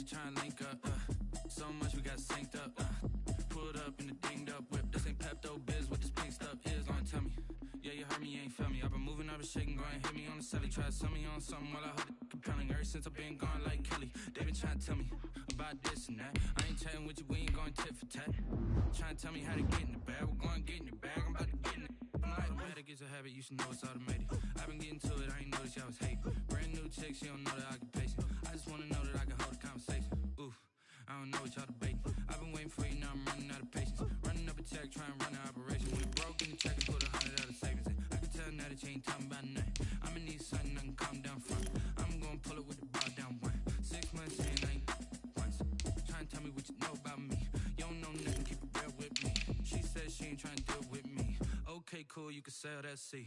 try and link up. So much we got synced up. Pulled up in the dinged up whip. This ain't Pepto Biz with this pink stuff is. Gonna tell me. Yeah, you heard me, you ain't felt me. I've been moving up and shaking, go and hit me on the celly. Try to sell me on something while I heard it compelling. Ever since I've been gone like Kelly, they been trying to tell me about this and that. I ain't chatting with you, we ain't going tit for tat. Trying to tell me how to get in the bag. We're going to get in the bag, I'm about to get in it. I'm like, automatic is a habit, you should know it's automated. I've been getting to it, I ain't noticed y'all was hating. Brand new chick, she don't know the occupation. I just wanna know that I can hold a conversation. Oof, I don't know what y'all debating. I've been waiting for you, now I'm running out of patience. Running up a check, trying to run an operation. When it broke in the check, I put 100 out of savings in. I can tell now that you ain't talking about nothing. I'ma need something I can calm down from. I'm gonna pull it with the bar down one. 6 months in, I ain't once. Trying to tell me what you know about me. You don't know nothing, keep it real with me. She said she ain't trying to deal with me. Okay, cool, you can sell that seat.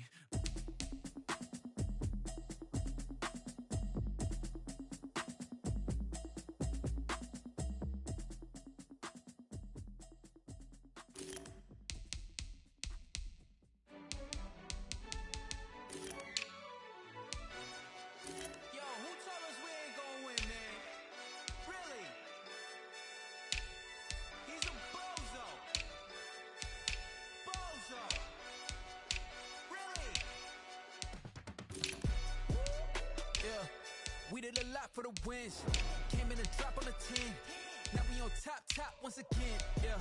We did a lot for the wins. Came in and drop on the 10. Now we on top once again. Yeah.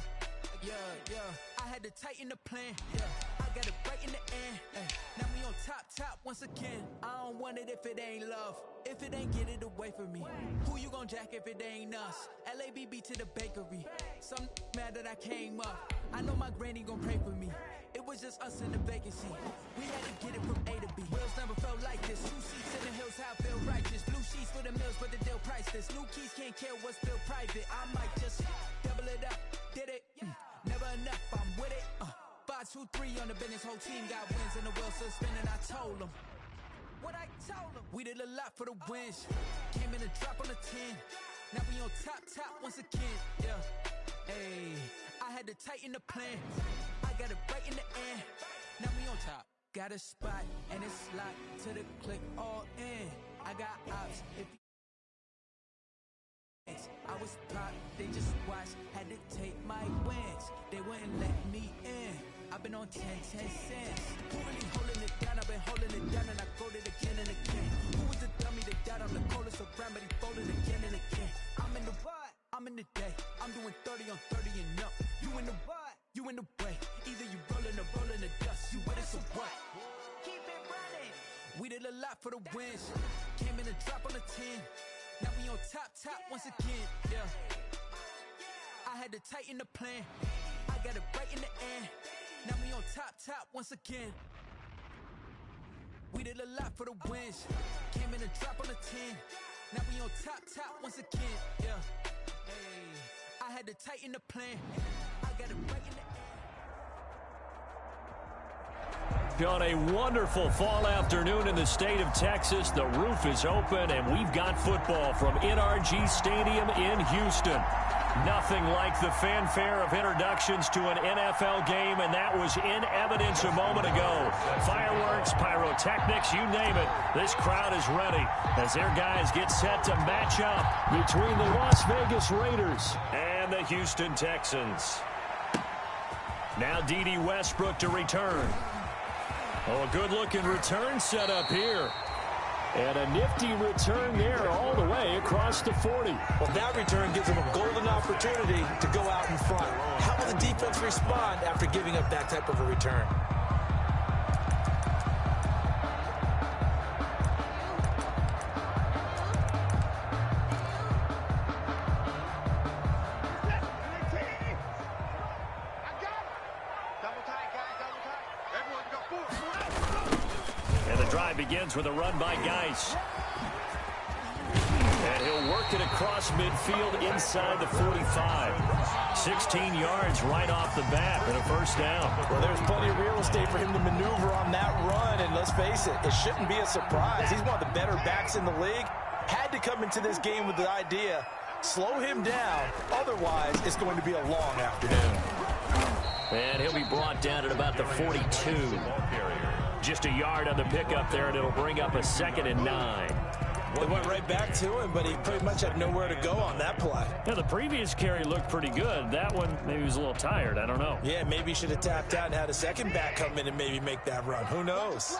I had to tighten the plan. Yeah. I got it right in the end. Now we on top once again. I don't want it if it ain't love. If it ain't, get it away from me. Who you gon' jack if it ain't us? LABB to the bakery. Some mad that I came up. I know my granny gon' pray for me. It was just us in the vacancy. We had to get it from A to B. Wheels never felt like this. 2 seats in the hills, how I feel righteous. Blue sheets for the mills, but the deal priceless. New keys can't care what's still private. I might just double it up. Did it? Never enough, I'm with it. 5, 2, 3 on the business. Whole team got wins and the wheels still spinning. I told them what I told them. We did a lot for the wins. Came in and drop on the 10. Now we on top once again. Yeah. Hey, I had to tighten the plan. I got it right in the end. Now we on top. Got a spot and it's locked to the click all in. I got ops. If I was pop, they just watched. Had to take my wins. They wouldn't let me in. I've been on 10 cents. Who really holding it down? I've been holding it down and I go it again and again. Who was the dummy that died on the coldest around, but he folded again and again. I'm in the what? I'm in the day. I'm doing 30 on 30 and up. You in the what? You in the way. Either you rolling or rolling the dust. You with us or what? Keep it running. We did a lot for the wins. Came in and drop on the 10. Now we on top once again. Yeah. I had to tighten the plan. I got it right in the end. Now we on top once again. We did a lot for the wins. Came in and drop on the 10. Now we on top once again. Yeah. Hey, I had to tighten the plan. I got it right in the end. On a wonderful fall afternoon in the state of Texas, the roof is open and we've got football from NRG Stadium in Houston. Nothing like the fanfare of introductions to an NFL game, and that was in evidence a moment ago. Fireworks, pyrotechnics, you name it. This crowd is ready as their guys get set to match up between the Las Vegas Raiders and the Houston Texans. Now D.D. Westbrook to return. Oh, a good-looking return set up here. And a nifty return there all the way across the 40. Well, that return gives them a golden opportunity to go out in front. How will the defense respond after giving up that type of a return? Begins with a run by Geis. And he'll work it across midfield inside the 45. 16 yards right off the bat and a first down. Well, there's plenty of real estate for him to maneuver on that run, and let's face it, it shouldn't be a surprise. He's one of the better backs in the league. Had to come into this game with the idea, slow him down, otherwise it's going to be a long afternoon. And he'll be brought down at about the 42. Just a yard on the pickup there, and it'll bring up a 2nd and 9. It went right back to him, but he pretty much had nowhere to go on that play. Yeah, the previous carry looked pretty good. That one, maybe he was a little tired. I don't know. Yeah, maybe he should have tapped out and had a second back come in and maybe make that run. Who knows?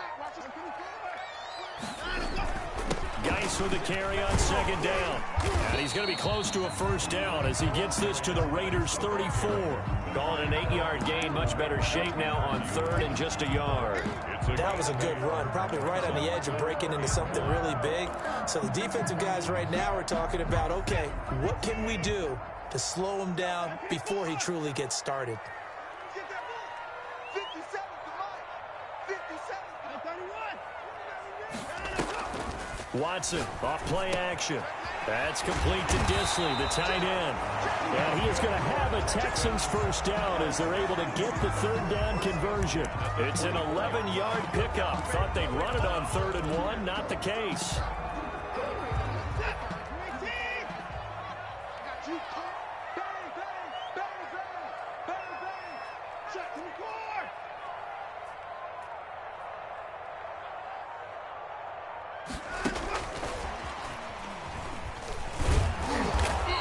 Geis with the carry on second down. And he's going to be close to a first down as he gets this to the Raiders' 34. Calling an 8-yard gain. Much better shape now on third and just a yard. That was a good run. Probably right on the edge of breaking into something really big. So the defensive guys right now are talking about, okay, what can we do to slow him down before he truly gets started? Watson off play action. That's complete to Disley, the tight end. And he is going to have a Texans first down as they're able to get the third down conversion. It's an 11-yard pickup. Thought they'd run it on 3rd and 1. Not the case.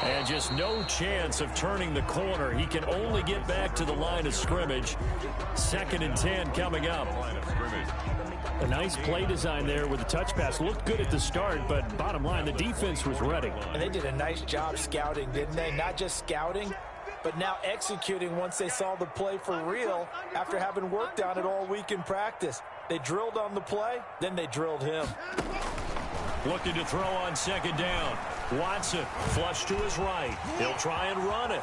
And just no chance of turning the corner. He can only get back to the line of scrimmage. 2nd and 10 coming up. A nice play design there with the touch pass. Looked good at the start, but bottom line, the defense was ready. And they did a nice job scouting, didn't they? Not just scouting, but now executing once they saw the play for real after having worked on it all week in practice. They drilled on the play, then they drilled him. Looking to throw on second down. Watson, flush to his right. He'll try and run it.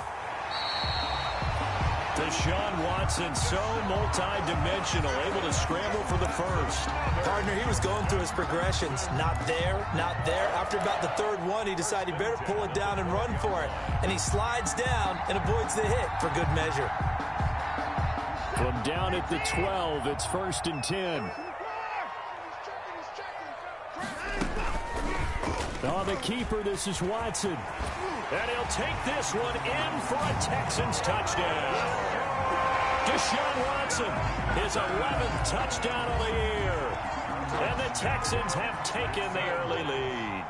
Deshaun Watson, so multi-dimensional, able to scramble for the first. Partner, he was going through his progressions. Not there, not there. After about the 3rd one, he decided he better pull it down and run for it. And he slides down and avoids the hit for good measure. From down at the 12, it's 1st and 10. On the keeper, this is Watson. And he'll take this one in for a Texans touchdown. Deshaun Watson, his 11th touchdown of the year. And the Texans have taken the early lead.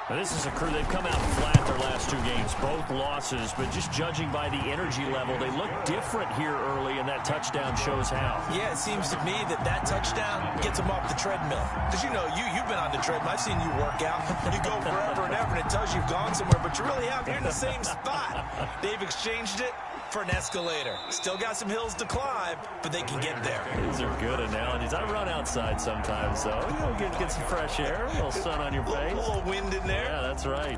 Now, this is a crew, they've come out flat their last 2 games, both losses, but just judging by the energy level, they look different here early, and that touchdown shows how. Yeah, it seems to me that touchdown gets them off the treadmill. Because, you know, you've been on the treadmill. I've seen you work out. You go forever and ever, and it tells you you've gone somewhere, but you really have. You're in the same spot. They've exchanged it for an escalator. Still got some hills to climb, but they can get there. These are good analogies. I run outside sometimes, though. You know, get some fresh air, a little sun on your face. A little wind in there. Yeah, that's right.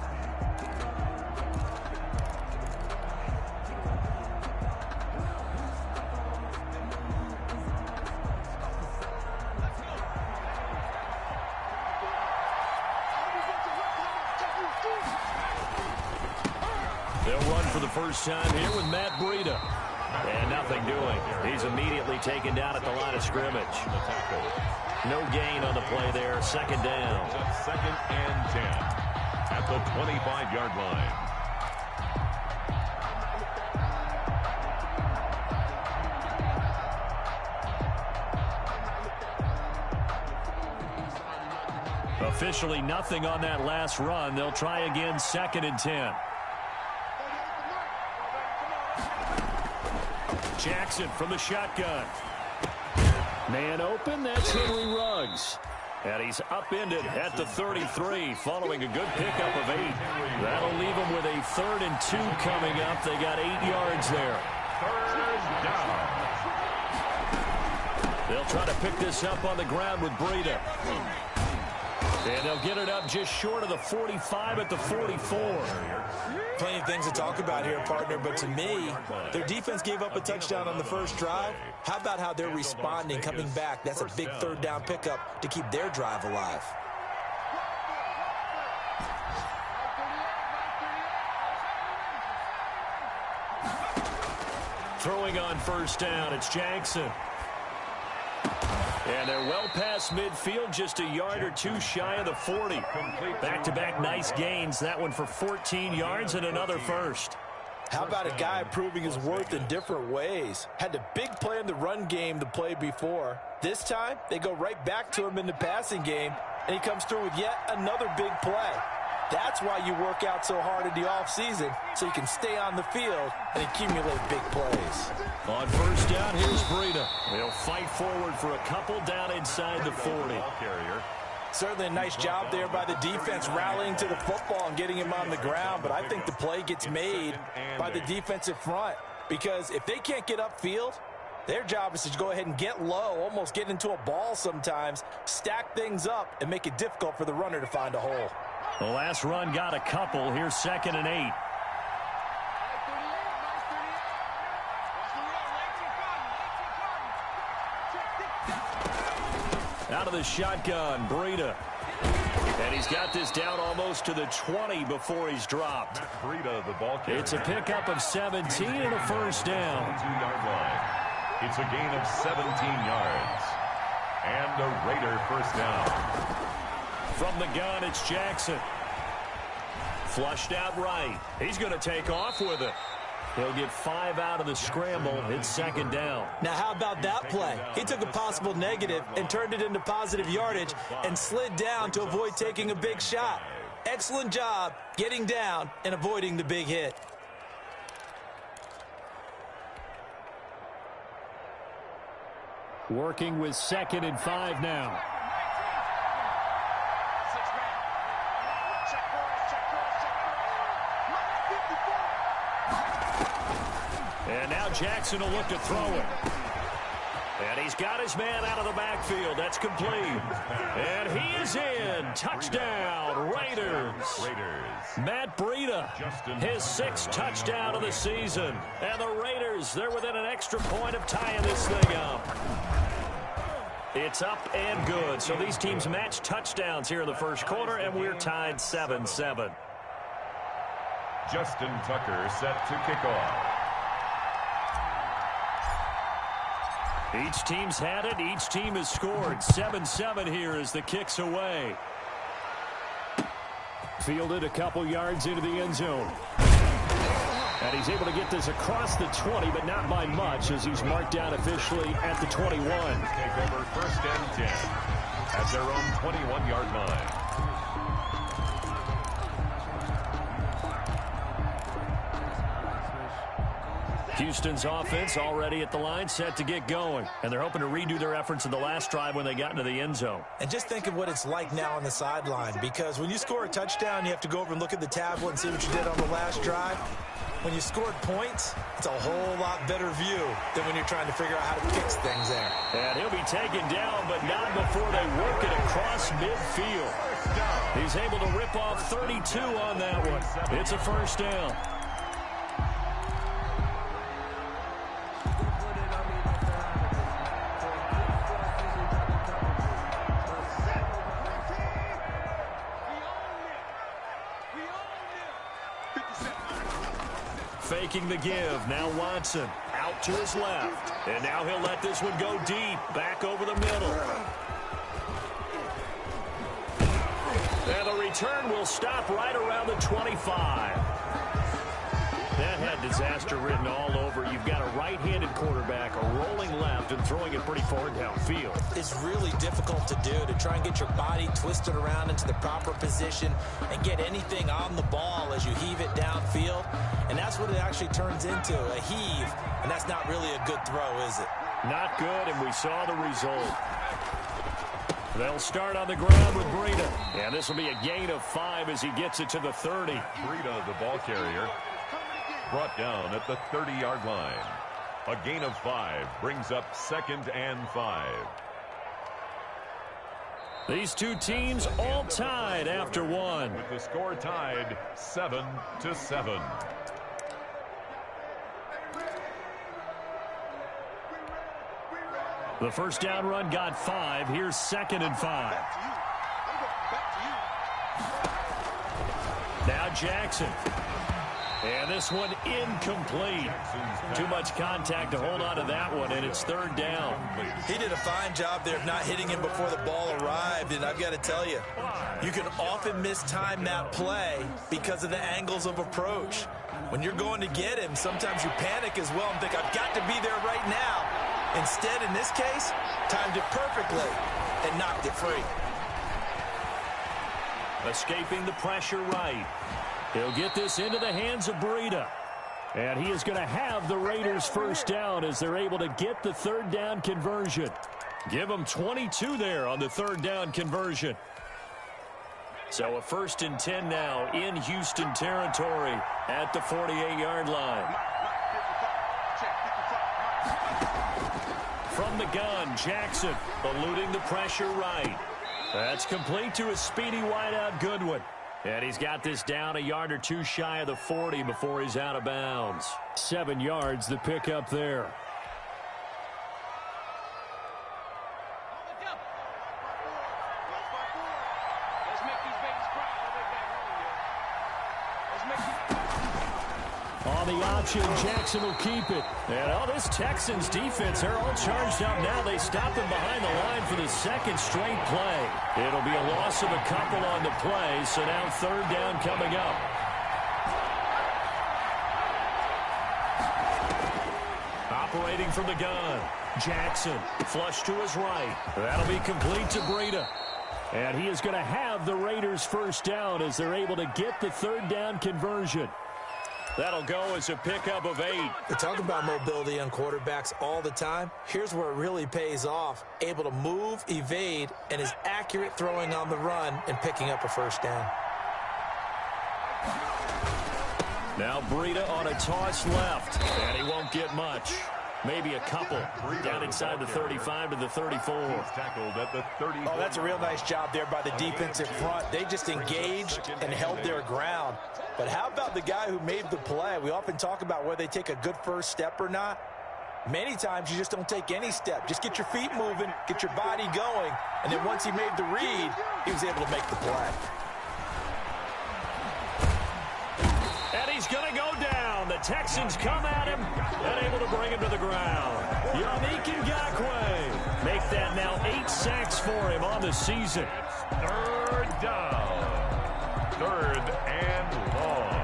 They'll run for the first time here with Matt Breida. And nothing doing. He's immediately taken down at the line of scrimmage. No gain on the play there. 2nd down. 2nd and 10 at the 25-yard line. Officially nothing on that last run. They'll try again 2nd and 10. Jackson from the shotgun. Man open, that's Henry Ruggs. And he's upended at the 33 following a good pickup of 8. That'll leave him with a 3rd and 2 coming up. They got 8 yards there. 3rd down. They'll try to pick this up on the ground with Breida. And they'll get it up just short of the 45 at the 44. Plenty of things to talk about here, partner, but to me, their defense gave up a touchdown on the first drive. How about how they're responding, coming back? That's a big 3rd down pickup to keep their drive alive. Throwing on first down, it's Jackson. And they're well past midfield, just a yard or 2 shy of the 40. Back-to-back nice gains. That one for 14 yards and another first. How about a guy proving his worth in different ways? Had a big play in the run game the play before. This time, they go right back to him in the passing game. and he comes through with yet another big play. That's why you work out so hard in the offseason, so you can stay on the field and accumulate big plays. On first down, here's Breida. They'll fight forward for a couple down inside the 40. Certainly a nice job there by the defense rallying to the football and getting him on the ground, but I think the play gets made by the defensive front, because if they can't get upfield, their job is to go ahead and get low, almost get into a ball sometimes, stack things up, and make it difficult for the runner to find a hole. The last run got a couple. Here's 2nd and 8. Out of the shotgun, Breida. And he's got this down almost to the 20 before he's dropped. Breida, the ball carrier. It's a pickup of 17 and a first down. 2-yard line. It's a gain of 17 yards. And a Raider first down. From the gun, it's Jackson. Flushed out right. He's going to take off with it. He'll get 5 out of the scramble. It's 2nd down. Now, how about that play? He took a possible negative and turned it into positive yardage and slid down to avoid taking a big shot. Excellent job getting down and avoiding the big hit. Working with 2nd and 5 now. And now Jackson will look to throw it. And he's got his man out of the backfield. That's complete. And he is in. Touchdown, Raiders. Matt Breida, his 6th touchdown of the season. And the Raiders, they're within an extra point of tying this thing up. It's up and good. So these teams match touchdowns here in the first quarter, and we're tied 7-7. Justin Tucker set to kick off. Each team's had it. Each team has scored. 7-7 here as the kick's away. Fielded a couple yards into the end zone. And he's able to get this across the 20, but not by much, as he's marked down officially at the 21. Take over 1st and 10 at their own 21-yard line. Houston's offense already at the line, set to get going. And they're hoping to redo their efforts in the last drive when they got into the end zone. And just think of what it's like now on the sideline, because when you score a touchdown, you have to go over and look at the tablet and see what you did on the last drive. When you scored points, it's a whole lot better view than when you're trying to figure out how to fix things there. And he'll be taken down, but not before they work it across midfield. He's able to rip off 32 on that one. It's a first down. Faking the give. Now Watson out to his left. And now he'll let this one go deep. Back over the middle. And the return will stop right around the 25. That had disaster written all over. You've got a right-handed quarterback, a rolling left, and throwing it pretty far downfield. It's really difficult to do, to try and get your body twisted around into the proper position and get anything on the ball as you heave it downfield. And that's what it actually turns into, a heave. And that's not really a good throw, is it? Not good, and we saw the result. They'll start on the ground with Breida. And this will be a gain of 5 as he gets it to the 30. Breida, the ball carrier, brought down at the 30-yard line. A gain of 5 brings up 2nd and 5. These two teams all tied after one. With the score tied 7-7. The first down run got 5. Here's 2nd and 5. Now Jackson. And this one incomplete. Too much contact to hold on to that one, and it's 3rd down. He did a fine job there of not hitting him before the ball arrived, and I've got to tell you, you can often mistime that play because of the angles of approach. When you're going to get him, sometimes you panic as well and think, I've got to be there right now. Instead, in this case, timed it perfectly and knocked it free. Escaping the pressure right. He'll get this into the hands of Breida. And he is going to have the Raiders first down as they're able to get the third down conversion. Give them 22 there on the third down conversion. So a 1st and 10 now in Houston territory at the 48-yard line. From the gun, Jackson eluding the pressure right. That's complete to a speedy wideout Goodwin. And he's got this down a yard or two shy of the 40 before he's out of bounds. 7 yards the pickup there. On the option, Jackson will keep it. And this Texans defense, they're all charged up now. They stop him behind the line for the second straight play. It'll be a loss of a couple on the play, so now third down coming up. Operating from the gun, Jackson, flush to his right. That'll be complete to Breida. And he is going to have the Raiders first down as they're able to get the third down conversion. That'll go as a pickup of 8. We talk about mobility on quarterbacks all the time. Here's where it really pays off. Able to move, evade, and is accurate throwing on the run and picking up a first down. Now Breida on a toss left, and he won't get much. Maybe a couple down inside the 35 to the 34. Oh, that's a real nice job there by the defensive front. They just engaged and held their ground. But how about the guy who made the play? We often talk about whether they take a good first step or not. Many times you just don't take any step. Just get your feet moving, get your body going, and then once he made the read, he was able to make the play. And he's going to go down. The Texans come at him and able to bring him to the ground. Yannick Ngakoue make that now 8 sacks for him on the season. Third down. Third and long.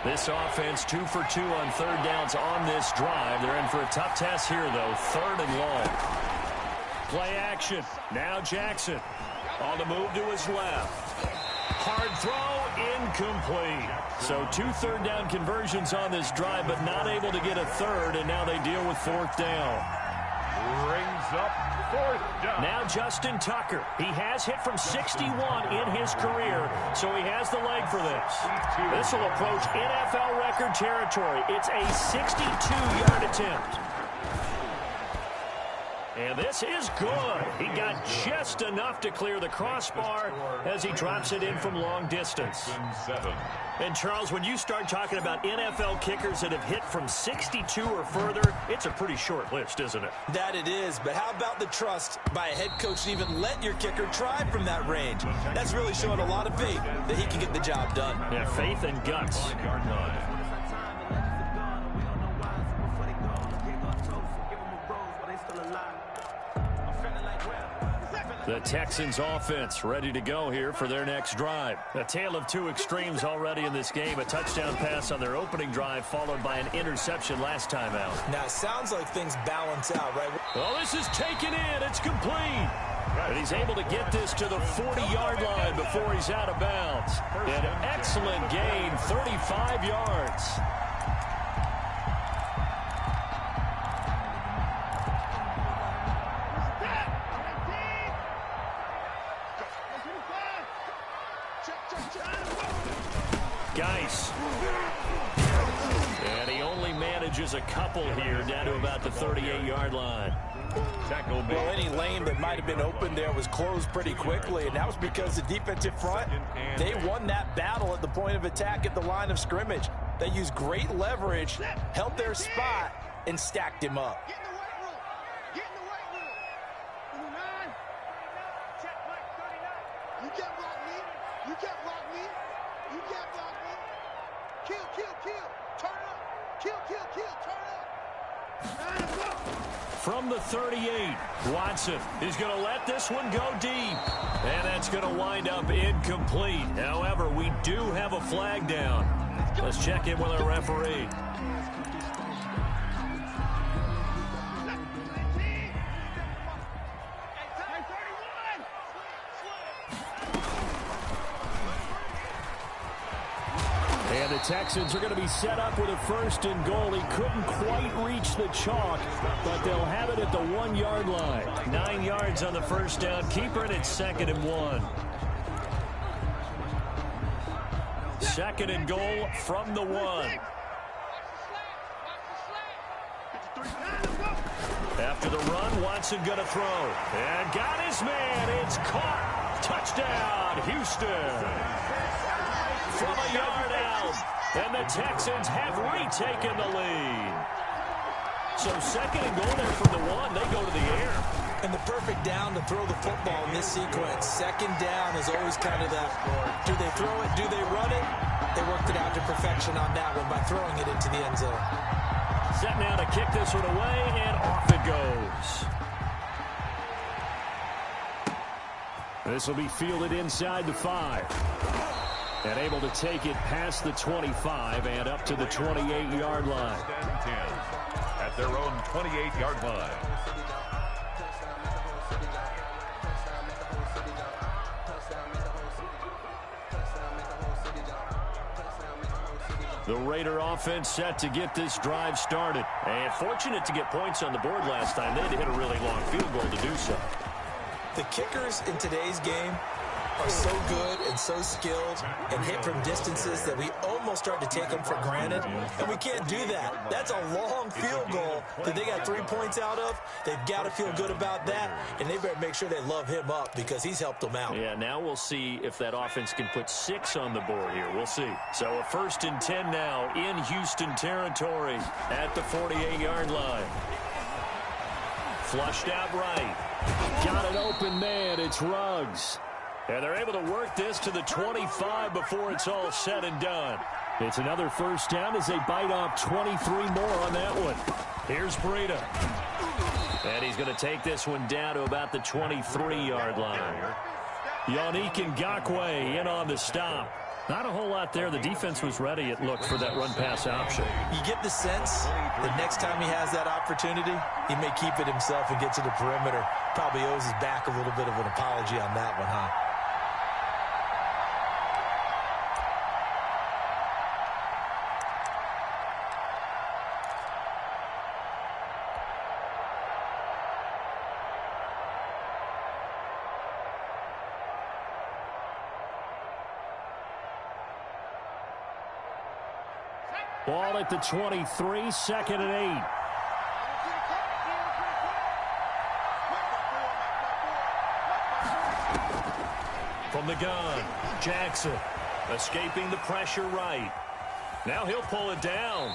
This offense 2 for 2 on third downs on this drive. They're in for a tough test here, though. Third and long. Play action. Now Jackson on the move to his left. Hard throw, incomplete. So 2 third down conversions on this drive, but not able to get a third, and now they deal with fourth down. Brings up fourth down. Now Justin Tucker. He has hit from 61 in his career, so he has the leg for this. This will approach NFL record territory. It's a 62-yard attempt. And this is good. He got just enough to clear the crossbar as he drops it in from long distance. And, Charles, when you start talking about NFL kickers that have hit from 62 or further, it's a pretty short list, isn't it? That it is, but how about the trust by a head coach to even let your kicker try from that range? That's really showing a lot of faith that he can get the job done. Yeah, faith and guts. The Texans offense ready to go here for their next drive. A tale of two extremes already in this game. A touchdown pass on their opening drive followed by an interception last time out. Now, it sounds like things balance out, right? Well, this is taken in. It's complete. And he's able to get this to the 40-yard line before he's out of bounds. An excellent gain, 35 yards. Geis. And he only manages a couple here down to about the 38-yard line. Well, any lane that might have been open there was closed pretty quickly, and that was because the defensive front, they won that battle at the point of attack at the line of scrimmage. They used great leverage, held their spot, and stacked him up. Get in the weight room. Number 9. Check Mike 39. You can't block me. You can't block me. You can't block me. Kill, kill, kill. Turn it up. Kill, kill, kill. Turn it up. 9 o'clock. From the 38, Watson is going to let this one go deep. And that's going to wind up incomplete. However, we do have a flag down. Let's check in with our referee. Texans are going to be set up with a 1st and goal. He couldn't quite reach the chalk, but they'll have it at the 1-yard line. 9 yards on the first down. Keeper, and it's 2nd and 1. 2nd and goal from the 1. After the run, Watson going to throw. And got his man. It's caught. Touchdown, Houston. From a yard out. And the Texans have retaken the lead. So 2nd and goal there from the 1. They go to the air. And the perfect down to throw the football in this sequence. 2nd down is always kind of that. Do they throw it? Do they run it? They worked it out to perfection on that one by throwing it into the end zone. Set now to kick this one away, and off it goes. This will be fielded inside the 5. And able to take it past the 25 and up to the 28-yard line. 10 at their own 28-yard line. The Raider offense set to get this drive started. And fortunate to get points on the board last time. They had to hit a really long field goal to do so. The kickers in today's game are so good and so skilled and hit from distances that we almost start to take them for granted. And we can't do that. That's a long field goal that they got 3 points out of. They've got to feel good about that. And they better make sure they love him up because he's helped them out. Yeah, now we'll see if that offense can put 6 on the board here. We'll see. So a 1st and 10 now in Houston territory at the 48-yard line. Flushed out right. Got an open man. It's Ruggs. And they're able to work this to the 25 before it's all said and done. It's another 1st down as they bite off 23 more on that one. Here's Breida. And he's going to take this one down to about the 23-yard line. Yannick Ngakoue in on the stop. Not a whole lot there. The defense was ready, it looked, for that run-pass option. You get the sense that next time he has that opportunity, he may keep it himself and get to the perimeter. Probably owes his back a little bit of an apology on that one, huh? Ball at the 23, 2nd and 8. From the gun, Jackson escaping the pressure right. Now he'll pull it down.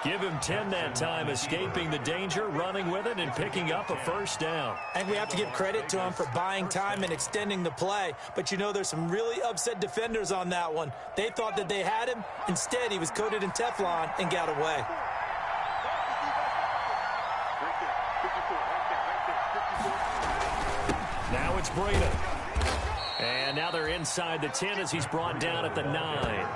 Give him 10 that time, escaping the danger, running with it, and picking up a 1st down. And we have to give credit to him for buying time and extending the play. But, you know, there's some really upset defenders on that one. They thought that they had him. Instead, he was coated in Teflon and got away. Now it's Breida. And now they're inside the 10 as he's brought down at the 9.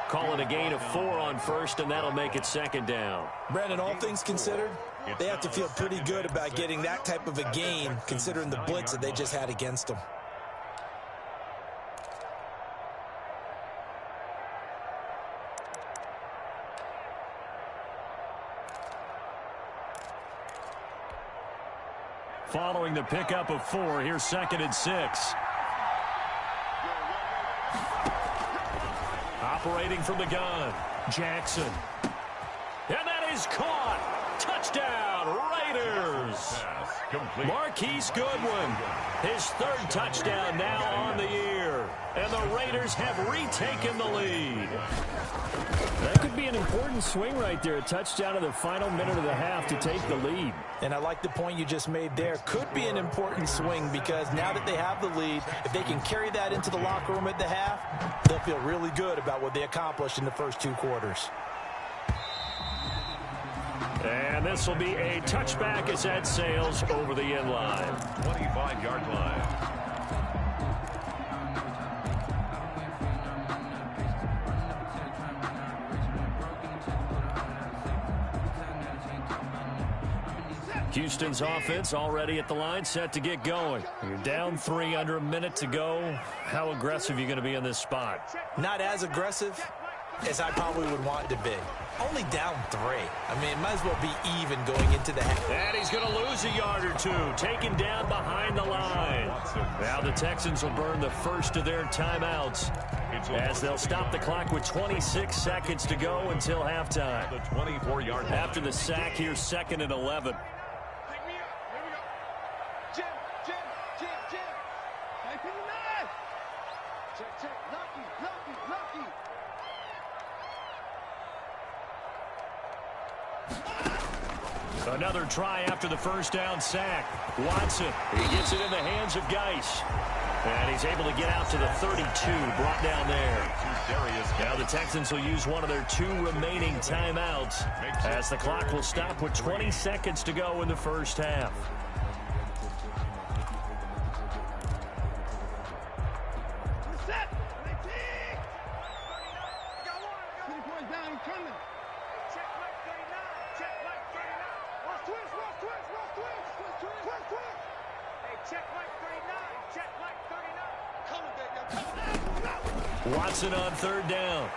Call it a gain of 4 on 1st, and that'll make it 2nd down. Brandon, all things considered, they have to feel pretty good about getting that type of a gain, considering the blitz that they just had against them. Following the pickup of 4, here's 2nd and 6. Operating from the gun, Jackson. And that is caught. Touchdown, Raiders. Marquise Goodwin, his 3rd touchdown now on the year. And the Raiders have retaken the lead. That could be an important swing right there. A touchdown in the final minute of the half to take the lead. And I like the point you just made there. Could be an important swing because now that they have the lead, if they can carry that into the locker room at the half, they'll feel really good about what they accomplished in the first 2 quarters. And this will be a touchback as that sails over the end line. 25-yard line. Houston's offense already at the line, set to get going. You're down 3, under a minute to go. How aggressive are you going to be in this spot? Not as aggressive as I probably would want to be. Only down 3. I mean, it might as well be even going into the half. And he's going to lose a yard or 2, taken down behind the line. Now the Texans will burn the first of their timeouts as they'll stop the clock with 26 seconds to go until halftime. The 24-yard line. After the sack, here's 2nd and 11. Another try after the first down sack. Watson, he gets it in the hands of Geis. And he's able to get out to the 32, brought down there. Now the Texans will use one of their 2 remaining timeouts as the clock will stop with 20 seconds to go in the first half. Watson on 3rd down.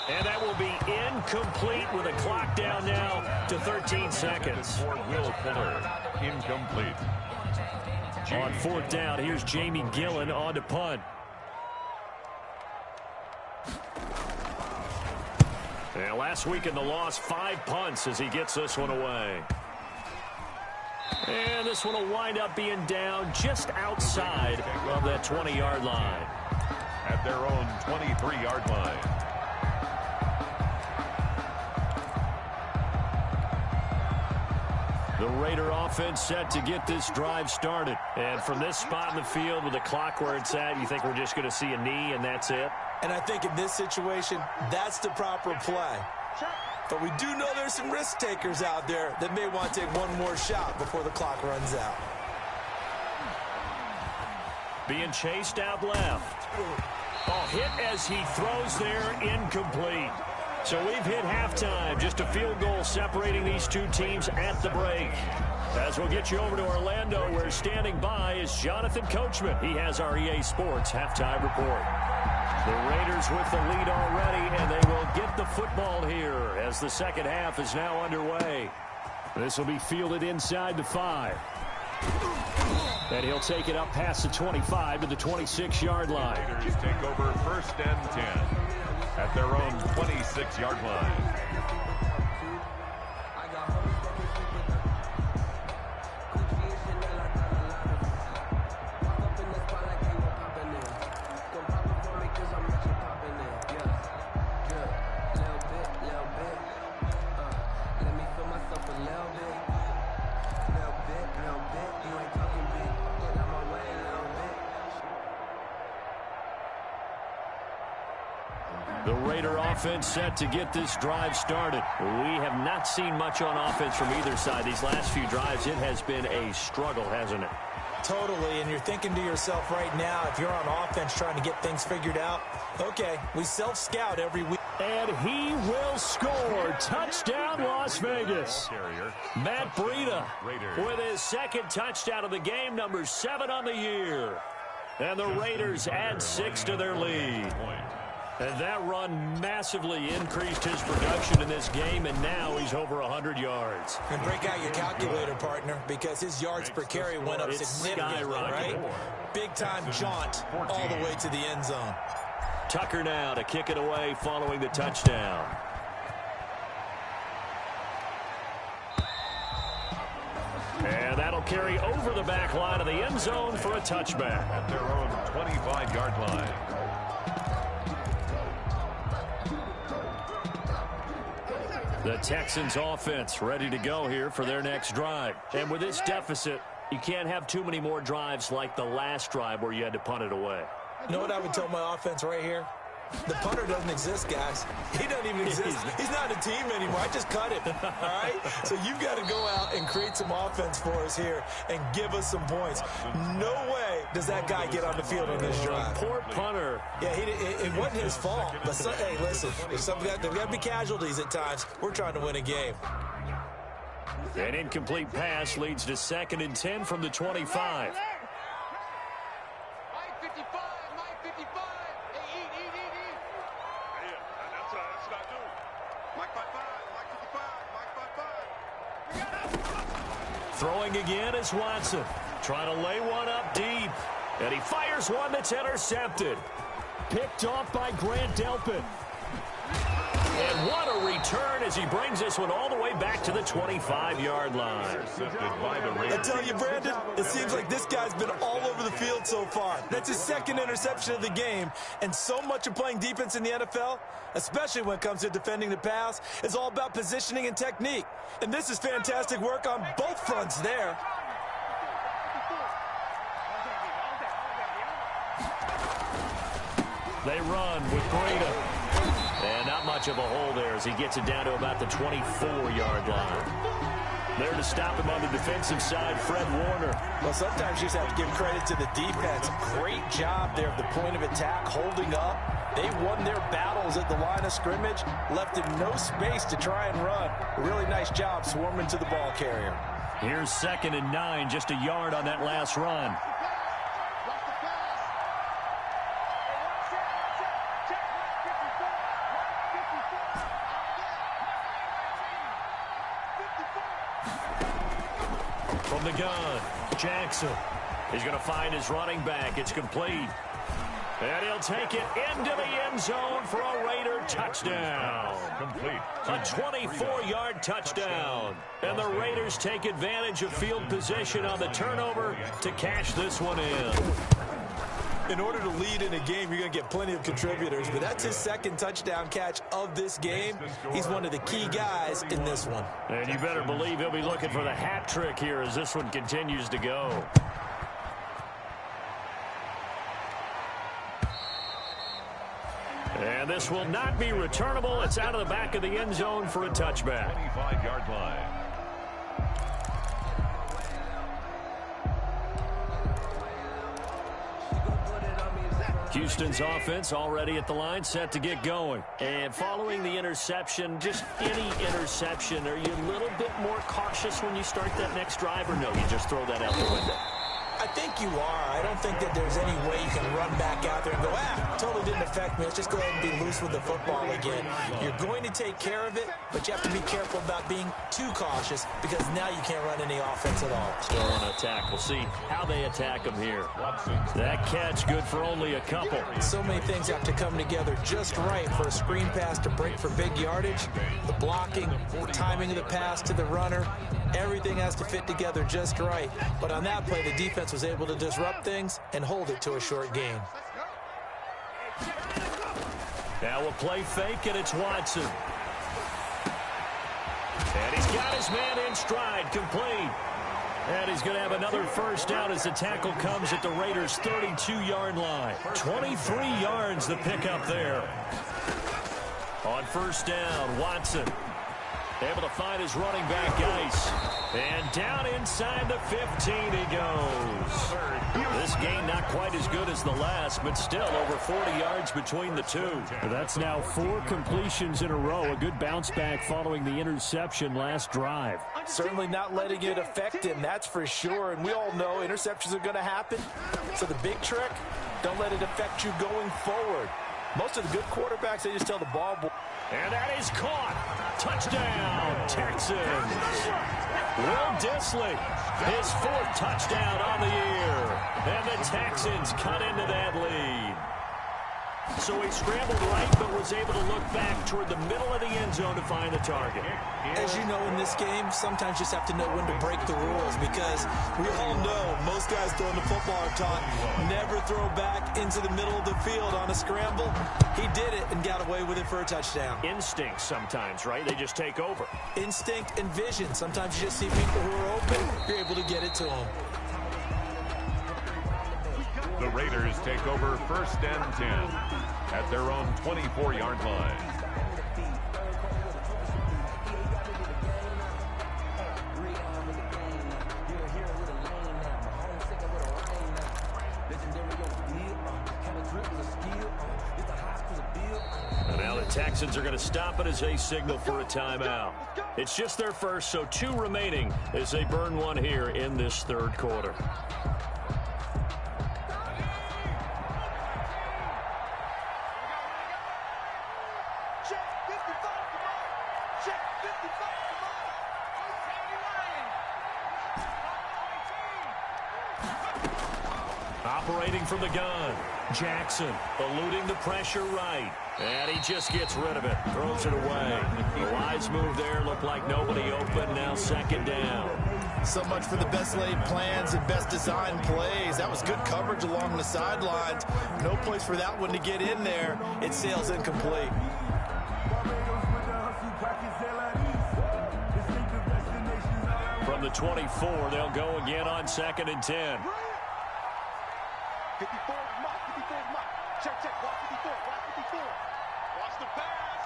And that will be incomplete with a clock down now to 13 seconds. For Will Fuller, incomplete. On 4th down, here's Jamie Gillen on to punt. And last week in the loss, 5 punts as he gets this one away. And this one will wind up being down just outside of that 20-yard line. At their own 23-yard line. The Raider offense set to get this drive started. And from this spot in the field with the clock where it's at, you think we're just going to see a knee and that's it? And I think in this situation, that's the proper play. But we do know there's some risk takers out there that may want to take one more shot before the clock runs out. Being chased out left. Oh, hit as he throws there, incomplete. So we've hit halftime. Just a field goal separating these 2 teams at the break. As we'll get you over to Orlando, where standing by is Jonathan Coachman. He has our EA Sports halftime report. The Raiders with the lead already, and they will get the football here as the second half is now underway. This will be fielded inside the 5. And he'll take it up past the 25 to the 26-yard line. Raiders take over 1st and 10 at their own 26-yard line. The Raider offense set to get this drive started. We have not seen much on offense from either side. These last few drives, it has been a struggle, hasn't it? Totally, and you're thinking to yourself right now, if you're on offense trying to get things figured out, okay, we self-scout every week. And he will score. Touchdown, Las Vegas. Matt Breida with his 2nd touchdown of the game, number 7 on the year. And the Raiders add 6 to their lead. And that run massively increased his production in this game, and now he's over 100 yards. And break out your calculator, partner, because his yards per carry went up significantly, right? Big-time jaunt all the way to the end zone. Tucker now to kick it away following the touchdown. And that'll carry over the back line of the end zone for a touchback. At their own 25-yard line. The Texans offense ready to go here for their next drive. And with this deficit, you can't have too many more drives like the last drive where you had to punt it away. You know what I would tell my offense right here? The punter doesn't exist, guys. He doesn't even exist. He's not a team anymore. I just cut him, all right? So you've got to go out and create some offense for us here and give us some points. No way does that guy get on the field on this drive. Poor punter. Yeah, it wasn't his fault. But, hey, listen, there's got to be casualties at times. We're trying to win a game. An incomplete pass leads to 2nd and 10 from the 25. Throwing again is Watson. Trying to lay one up deep. And he fires one that's intercepted. Picked off by Grant Delpit. And what a return as he brings this one all the way back to the 25-yard line. I tell you, Brandon, it seems like this guy's been all over the field so far. That's his 2nd interception of the game. And so much of playing defense in the NFL, especially when it comes to defending the pass, is all about positioning and technique. And this is fantastic work on both fronts there. They run with Greta. And not much of a hole there as he gets it down to about the 24-yard line. There to stop him on the defensive side, Fred Warner. Well, sometimes you just have to give credit to the defense. Great job there at the point of attack, holding up. They won their battles at the line of scrimmage, left him no space to try and run. Really nice job swarming to the ball carrier. Here's 2nd and 9, just a yard on that last run. From the gun, Jackson. He's going to find his running back. It's complete. And he'll take it into the end zone for a Raider touchdown. Complete. A 24-yard touchdown. And the Raiders take advantage of field position on the turnover to cash this one in. In order to lead in a game, you're going to get plenty of contributors, but that's his 2nd touchdown catch of this game. He's one of the key guys in this one. And you better believe he'll be looking for the hat trick here as this one continues to go. And this will not be returnable. It's out of the back of the end zone for a touchback. 25-yard line. Houston's offense already at the line, set to get going. And following the interception, just any interception, are you a little bit more cautious when you start that next drive, or no, you just throw that out the window? I think you are. I don't think that there's any way you can run back out there and go, totally didn't affect me. Let's just go ahead and be loose with the football again. You're going to take care of it, but you have to be careful about being too cautious because now you can't run any offense at all. Still on attack. We'll see how they attack him here. That catch good for only a couple. So many things have to come together just right for a screen pass to break for big yardage. The blocking, the timing of the pass to the runner, everything has to fit together just right. But on that play, the defense was able to disrupt things and hold it to a short gain. Now a play fake, and it's Watson. And he's got his man in stride, complete. And he's going to have another first down as the tackle comes at the Raiders' 32-yard line. 23 yards the pickup there. On first down, Watson able to find his running back, Geis. And down inside the 15 he goes. This game not quite as good as the last, but still over 40 yards between the two. That's now 4 completions in a row. A good bounce back following the interception last drive. Certainly not letting it affect him, that's for sure. And we all know interceptions are going to happen. So the big trick, don't let it affect you going forward. Most of the good quarterbacks, they just tell the ball boy. And that is caught. Touchdown, Texans. Will Dissly, his 4th touchdown on the year. And the Texans cut into that lead. So he scrambled right, but was able to look back toward the middle of the end zone to find the target. As you know, in this game, sometimes you just have to know when to break the rules because we all know most guys throwing the football are taught never throw back into the middle of the field on a scramble. He did it and got away with it for a touchdown. Instinct sometimes, right? They just take over. Instinct and vision. Sometimes you just see people who are open, you're able to get it to them. The Raiders take over 1st and 10 at their own 24-yard line. And now the Texans are going to stop it as they signal for a timeout. It's just their first, so 2 remaining as they burn one here in this 3rd quarter. Operating from the gun, Jackson eluding the pressure right. And he just gets rid of it, throws it away. The wise move there, looked like nobody open, now 2nd down. So much for the best laid plans and best designed plays. That was good coverage along the sidelines. No place for that one to get in there. It sails incomplete. From the 24, they'll go again on 2nd and 10. 54, mark, 54, mark. Check, watch 54, watch 54. Watch the pass.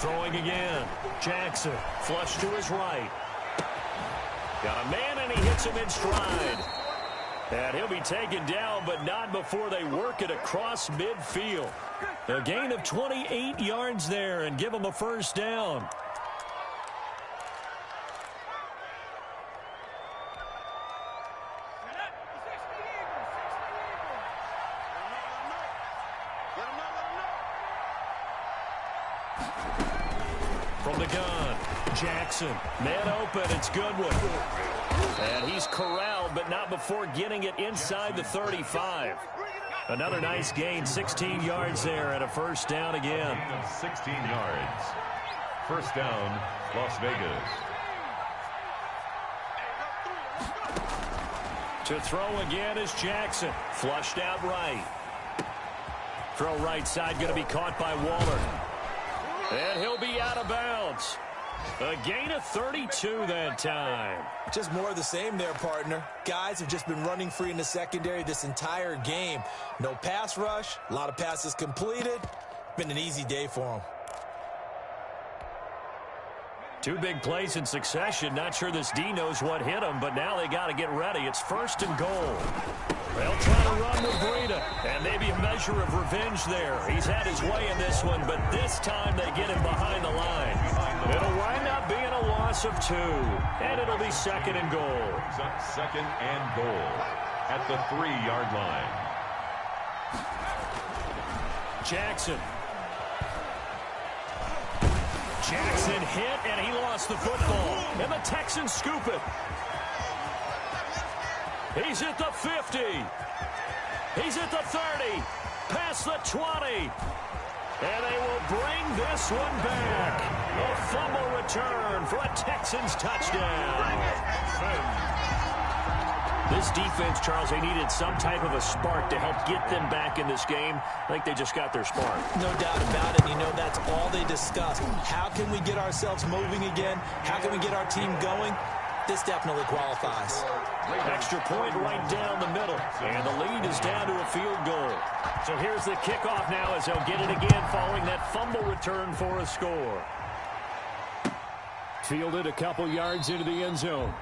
Throwing again. Jackson, flush to his right. Got a man, and he hits him in stride. And he'll be taken down, but not before they work it across midfield. A gain of 28 yards there, and give him a 1st down. From the gun, Jackson, man open, it's Goodwin. And he's corralled, but not before getting it inside the 35. Another nice gain, 16 yards there, and a 1st down again. 16 yards. 1st down, Las Vegas. To throw again is Jackson, flushed out right. Throw right side, going to be caught by Waller. And he'll be out of bounds. A gain of 32 that time. Just more of the same there, partner. Guys have just been running free in the secondary this entire game. No pass rush, a lot of passes completed. Been an easy day for them. 2 big plays in succession. Not sure this D knows what hit him, but now they got to get ready. It's 1st and goal. They'll try to run with Breida, and maybe a measure of revenge there. He's had his way in this one, but this time they get him behind the line. It'll wind up being a loss of 2, and it'll be 2nd and goal. 2nd and goal at the 3-yard line. Jackson hit, and he lost the football. And the Texans scoop it. He's at the 50. He's at the 30. Past the 20. And they will bring this one back. A fumble return for a Texans touchdown. This defense, Charles, they needed some type of a spark to help get them back in this game. I think they just got their spark. No doubt about it. You know, that's all they discussed. How can we get ourselves moving again? How can we get our team going? This definitely qualifies. Extra point right down the middle. And the lead is down to a field goal. So here's the kickoff now as they'll get it again following that fumble return for a score. Fielded a couple yards into the end zone.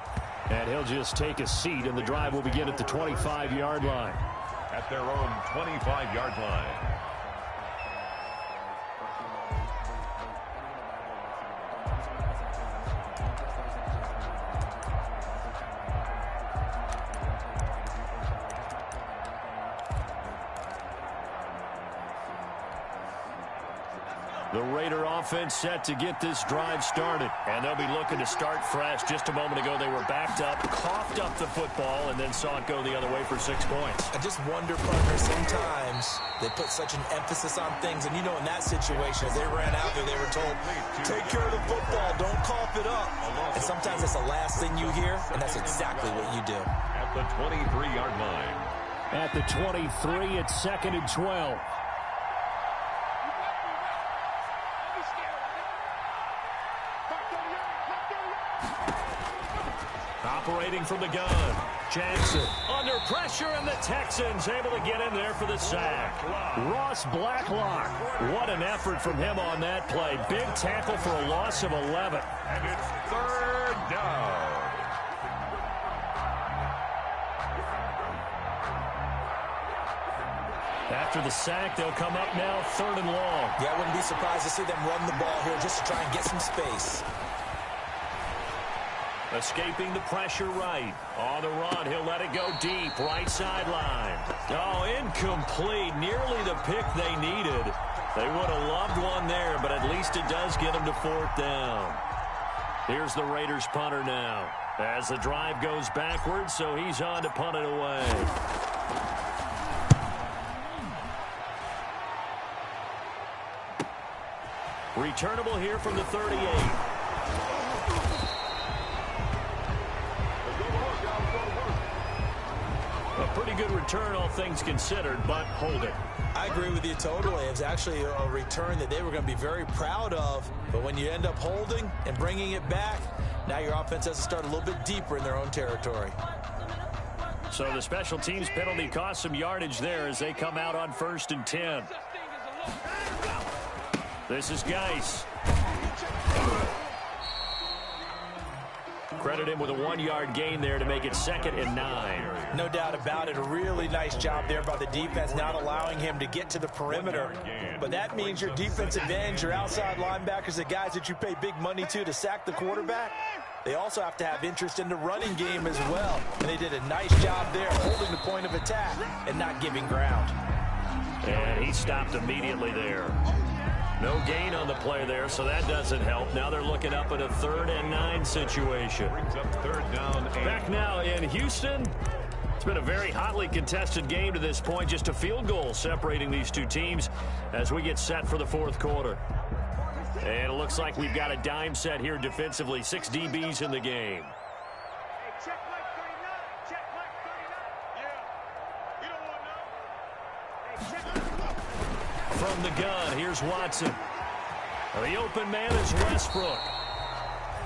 And he'll just take a seat, and the drive will begin at the 25-yard line. At their own 25-yard line. The Raider offense set to get this drive started. And they'll be looking to start fresh. Just a moment ago, they were backed up, coughed up the football, and then saw it go the other way for 6 points. I just wonder, partner, sometimes they put such an emphasis on things. And, you know, in that situation, as they ran out there, they were told, take care of the football, don't cough it up. And sometimes that's the last thing you hear, and that's exactly what you do. At the 23-yard line. At the 23, it's 2nd and 12. Operating from the gun. Jackson under pressure, and the Texans able to get in there for the sack. Ross Blacklock. What an effort from him on that play. Big tackle for a loss of 11. And it's third down. After the sack, they'll come up now 3rd and long. Yeah, I wouldn't be surprised to see them run the ball here just to try and get some space. Escaping the pressure right. On the run, he'll let it go deep. Right sideline. Oh, incomplete. Nearly the pick they needed. They would have loved one there, but at least it does get them to 4th down. Here's the Raiders punter now. As the drive goes backwards, so he's on to punt it away. Returnable here from the 38. A pretty good return, all things considered, but hold it. I agree with you totally. It was actually a return that they were going to be very proud of. But when you end up holding and bringing it back, now your offense has to start a little bit deeper in their own territory. So the special teams penalty cost some yardage there as they come out on 1st and 10. This is Geis. Credit him with a 1-yard gain there to make it 2nd and 9. No doubt about it. A really nice job there by the defense, not allowing him to get to the perimeter. But that means your defensive ends, your outside linebackers, the guys that you pay big money to sack the quarterback, they also have to have interest in the running game as well. And they did a nice job there holding the point of attack and not giving ground. And he stopped immediately there. No gain on the play there, so that doesn't help. Now they're looking up at a 3rd and 9 situation. Brings up 3rd down. Back now in Houston. It's been a very hotly contested game to this point. Just a field goal separating these two teams as we get set for the 4th quarter. And it looks like we've got a dime set here defensively. 6 DBs in the game. From the gun, here's Watson. The open man is Westbrook.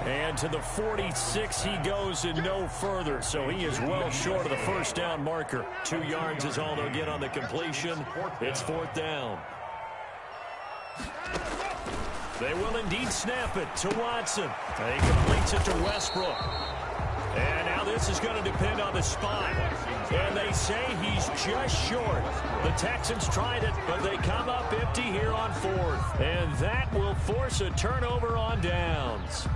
And to the 46 he goes and no further. So he is well short of the 1st down marker. 2 yards is all they'll get on the completion. It's 4th down. They will indeed snap it to Watson. He completes it to Westbrook. And now this is going to depend on the spot. And they say he's just short. The Texans tried it, but they come up empty here on 4th. And that will force a turnover on downs.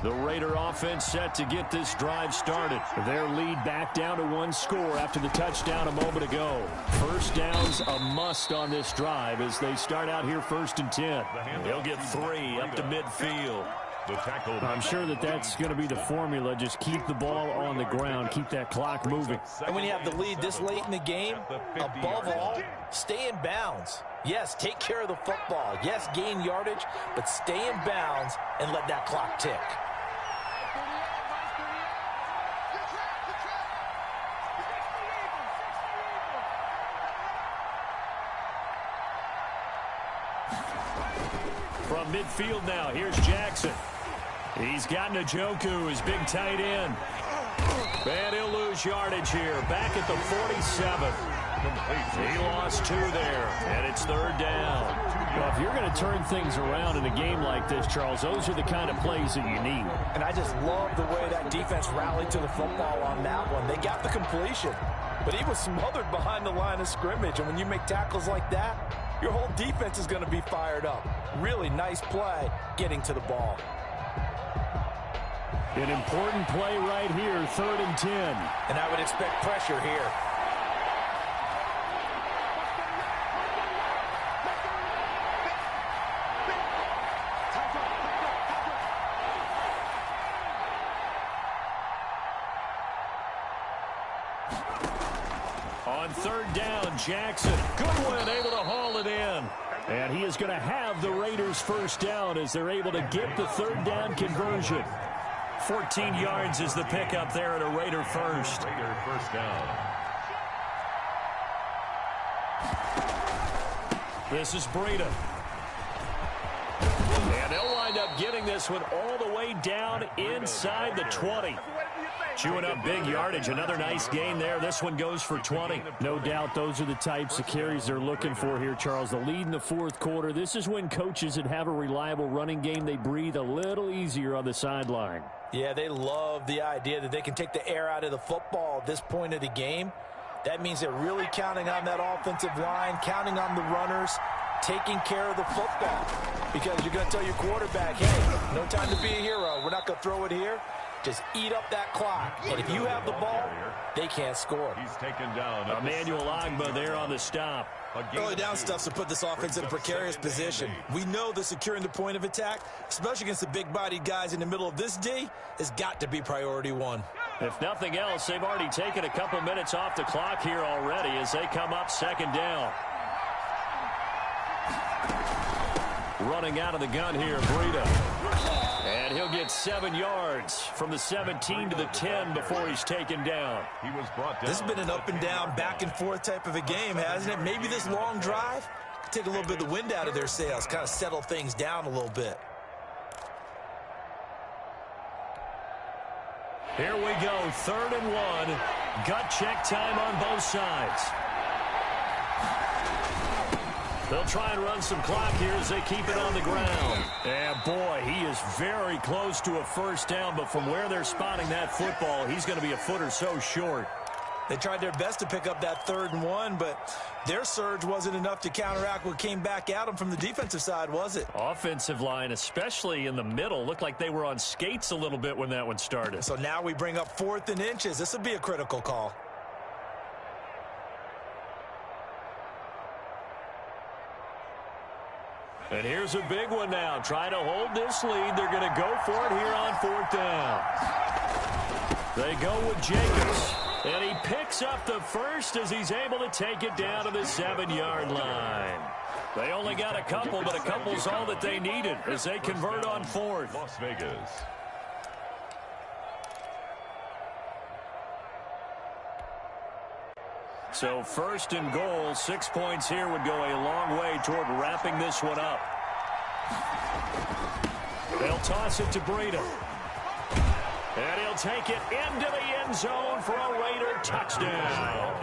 The Raider offense set to get this drive started. Their lead back down to 1 score after the touchdown a moment ago. 1st down's a must on this drive as they start out here 1st and 10. They'll get 3 up to midfield. I'm sure that's going to be the formula. Just keep the ball on the ground. Keep that clock moving. And when you have the lead this late in the game, above all, stay in bounds. Yes, take care of the football. Yes, gain yardage, but stay in bounds and let that clock tick. From midfield now, here's Jackson. He's got Njoku, his big tight end. And he'll lose yardage here. Back at the 47. He lost 2 there, and it's 3rd down. Well, if you're going to turn things around in a game like this, Charles, those are the kind of plays that you need. And I just love the way that defense rallied to the football on that one. They got the completion, but he was smothered behind the line of scrimmage. And when you make tackles like that, your whole defense is going to be fired up. Really nice play getting to the ball. An important play right here, 3rd and 10. And I would expect pressure here. On 3rd down, Jackson. Goodwin able to haul it in. And he is going to have the Raiders' 1st down as they're able to get the 3rd down conversion. 14 yards is the pickup there at a Raider 1st. Raider 1st down. This is Breida. And they'll wind up getting this one all the way down inside the 20. Chewing up big yardage. Another nice gain there. This one goes for 20. No doubt those are the types of carries they're looking for here, Charles. The lead in the fourth quarter. This is when coaches that have a reliable running game, they breathe a little easier on the sideline. Yeah, they love the idea that they can take the air out of the football at this point of the game. That means they're really counting on that offensive line, counting on the runners, taking care of the football. Because you're going to tell your quarterback, hey, no time to be a hero. We're not going to throw it here. Just eat up that clock. And if you have the ball, they can't score. He's taken down. Emmanuel Agba there on the stop. Early down stuff's to put this offense in a precarious position. We know that securing the point of attack, especially against the big-bodied guys in the middle of this D, has got to be priority one. If nothing else, they've already taken a couple minutes off the clock here already as they come up second down. Running out of the gun here, Breida. And he'll get 7 yards from the 17 to the 10 before he's taken down. He was brought down. This has been an up-and-down, back-and-forth type of a game, hasn't it? Maybe this long drive could take a little bit of the wind out of their sails, kind of settle things down a little bit. Here we go, 3rd and 1. Gut check time on both sides. They'll try and run some clock here as they keep it on the ground. And, boy, he is very close to a first down, but from where they're spotting that football, he's going to be a foot or so short. They tried their best to pick up that 3rd and 1, but their surge wasn't enough to counteract what came back at them from the defensive side, was it? Offensive line, especially in the middle, looked like they were on skates a little bit when that one started. So now we bring up 4th and inches. This will be a critical call. And here's a big one now. Trying to hold this lead. They're going to go for it here on 4th down. They go with Jacobs. And he picks up the first as he's able to take it down to the 7-yard line. They only got a couple, but a couple's all that they needed as they convert on 4th. Las Vegas. So 1st and goal, 6 points here would go a long way toward wrapping this one up. They'll toss it to Breida. And he'll take it into the end zone for a Raider touchdown.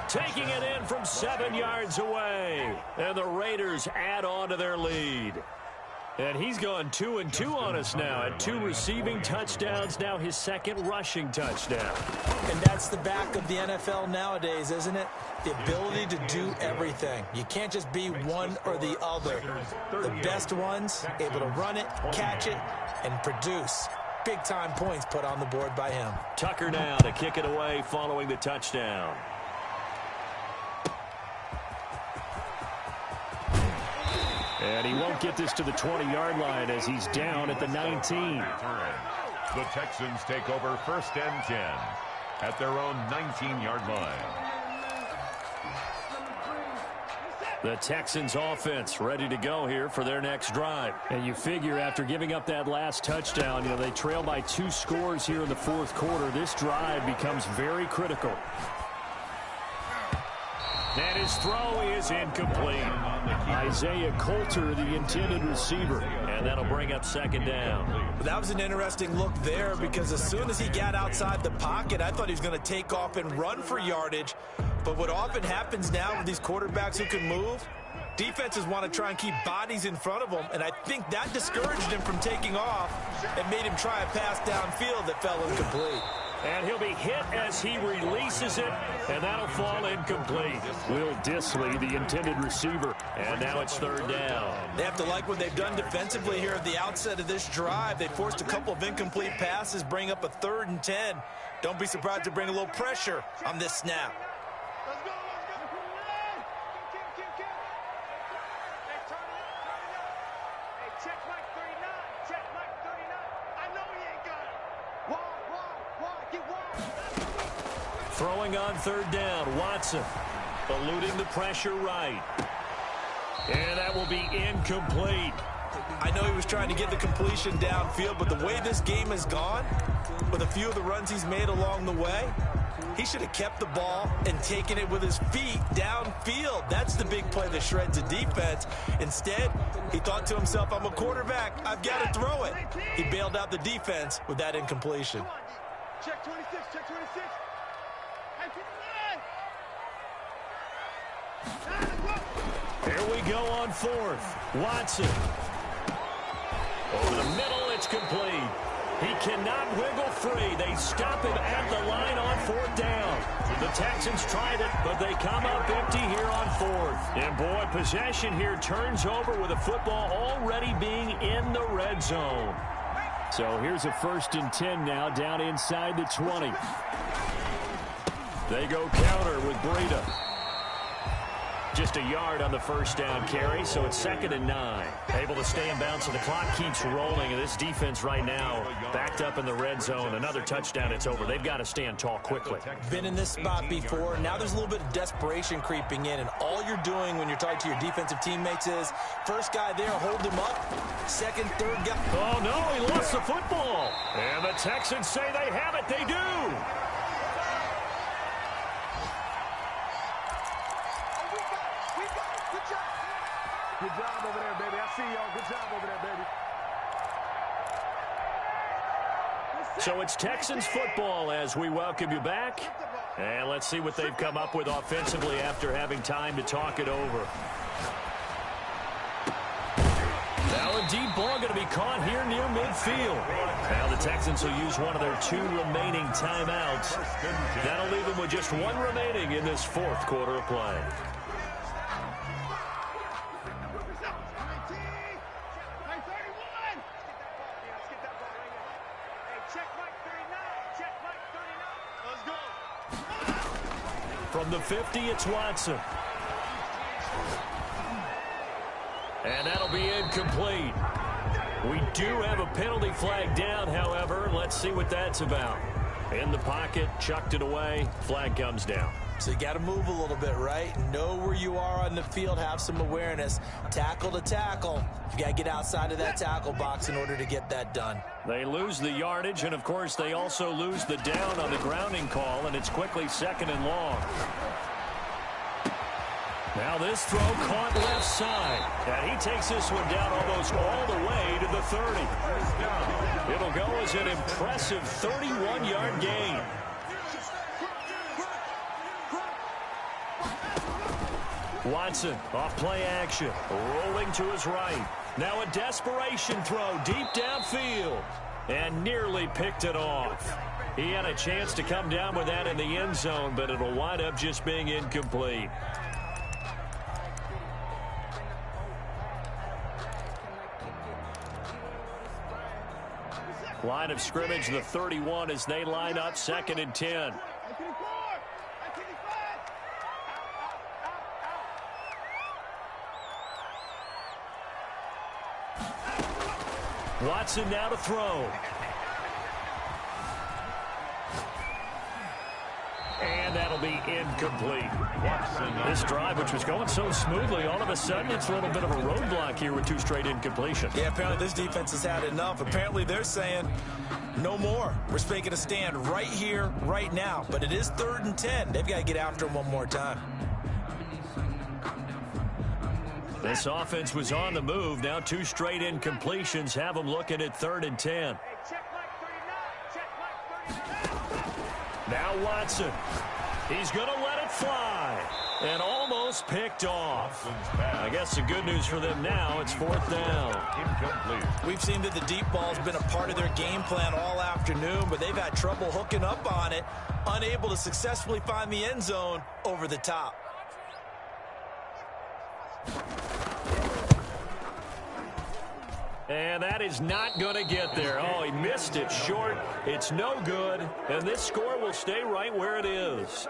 Taking it in from 7 yards away. And the Raiders add on to their lead. And he's gone 2-2 on us now at 2 receiving touchdowns, now his 2nd rushing touchdown. And that's the back of the NFL nowadays, isn't it? The ability to do everything. You can't just be one or the other. The best ones able to run it, catch it, and produce. Big-time points put on the board by him. Tucker now to kick it away following the touchdown. And he won't get this to the 20-yard line as he's down at the 19. The Texans take over 1st and 10 at their own 19-yard line. The Texans offense ready to go here for their next drive. And you figure after giving up that last touchdown, they trail by 2 scores here in the 4th quarter. This drive becomes very critical. And his throw is incomplete. Isaiah Coulter, the intended receiver. And that'll bring up 2nd down. That was an interesting look there because as soon as he got outside the pocket, I thought he was going to take off and run for yardage. But what often happens now with these quarterbacks who can move, defenses want to try and keep bodies in front of them, and I think that discouraged him from taking off and made him try a pass downfield that fell incomplete. And he'll be hit as he releases it, and that'll fall incomplete. Will Disley, the intended receiver. And now it's 3rd down. They have to like what they've done defensively here at the outset of this drive. They forced a couple of incomplete passes, bring up a 3rd and 10. Don't be surprised to bring a little pressure on this snap. Let's go, let's go. Hey, turn it up. Hey, check Mike 39. Check Mike 39. I know he ain't got it. Wide, get wide. Throwing on 3rd down, Watson eluding the pressure right. And that will be incomplete. I know he was trying to get the completion downfield, but the way this game has gone, with a few of the runs he's made along the way, He should have kept the ball and taken it with his feet downfield. That's the big play that shreds a defense. Instead, he thought to himself, I'm a quarterback. I've got to throw it. He bailed out the defense with that incompletion. Check 26, check 26. Hey, keep it Here we go on 4th. Watson. Over the middle, it's complete. He cannot wiggle free. They stop him at the line on 4th down. The Texans tried it, but they come up empty here on 4th. And, boy, possession here turns over with the football already being in the red zone. So here's a 1st and 10 now, down inside the 20. They go counter with Breida. Just a yard on the 1st down carry, so it's 2nd and 9. Able to stay in bounds, so the clock keeps rolling. And this defense right now backed up in the red zone. Another touchdown, it's over. They've got to stand tall quickly. Been in this spot before. Now there's a little bit of desperation creeping in, and all you're doing when you're talking to your defensive teammates is first guy there, hold him up. Second, third guy. Oh, no, he lost the football. And the Texans say they have it. They do. Good job over there, baby. I see y'all. Good job over there, baby. So it's Texans football as we welcome you back. And let's see what they've come up with offensively after having time to talk it over. Now a deep ball going to be caught here near midfield. Now the Texans will use one of their 2 remaining timeouts. That'll leave them with just 1 remaining in this 4th quarter of play. From the 50, it's Watson. And that'll be incomplete. We do have a penalty flag down, however. Let's see what that's about. In the pocket, chucked it away, flag comes down. So you got to move a little bit, right? Know where you are on the field, have some awareness. Tackle to tackle. You got to get outside of that tackle box in order to get that done. They lose the yardage, and, of course, they also lose the down on the grounding call, and it's quickly 2nd and long. Now this throw caught left side. And he takes this one down almost all the way to the 30. It'll go as an impressive 31-yard gain. Watson off play action, rolling to his right. Now a desperation throw deep downfield, and nearly picked it off. He had a chance to come down with that in the end zone, but it'll wind up just being incomplete. Line of scrimmage, the 31 as they line up, 2nd and 10. Watson now to throw. And that'll be incomplete. This drive, which was going so smoothly, all of a sudden it's a little bit of a roadblock here with 2 straight incompletions. Yeah, apparently this defense has had enough. Apparently they're saying no more. We're making a stand right here, right now. But it is 3rd and 10. They've got to get after him one more time. This offense was on the move. Now 2 straight incompletions have them looking at 3rd and 10. Now Watson. He's going to let it fly. And almost picked off. I guess the good news for them now, it's 4th down. Incomplete. We've seen that the deep ball has been a part of their game plan all afternoon, but they've had trouble hooking up on it, unable to successfully find the end zone over the top. And that is not going to get there. Oh, he missed it short. It's no good. And this score will stay right where it is.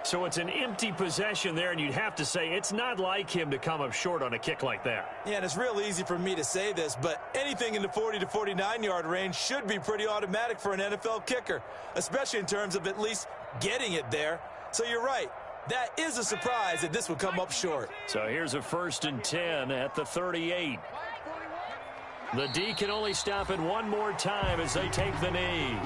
So it's an empty possession there, and you'd have to say it's not like him to come up short on a kick like that. Yeah, and it's real easy for me to say this, but anything in the 40 to 49-yard range should be pretty automatic for an NFL kicker, especially in terms of at least getting it there. So you're right. That is a surprise that this would come up short. So here's a 1st and 10 at the 38. The D can only stop it one more time as they take the knee.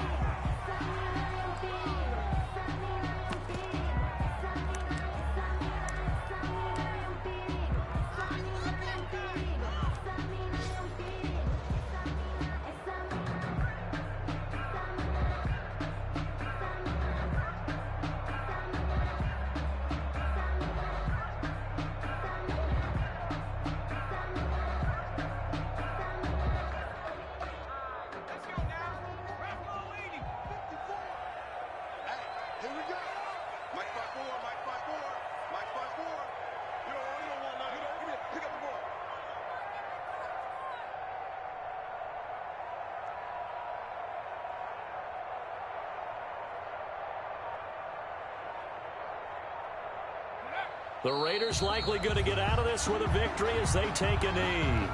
The Raiders likely going to get out of this with a victory as they take a knee.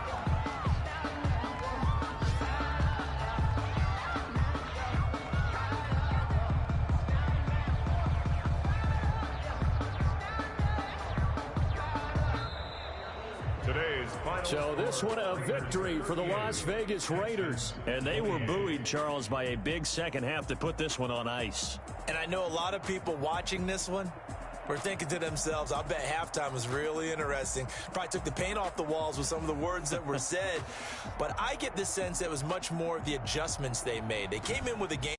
So this one a victory for the Las Vegas Raiders. And they were buoyed, Charles, by a big second half that put this one on ice. And I know a lot of people watching this one were thinking to themselves, I bet halftime was really interesting. Probably took the paint off the walls with some of the words that were said. But I get the sense that it was much more of the adjustments they made. They came in with a game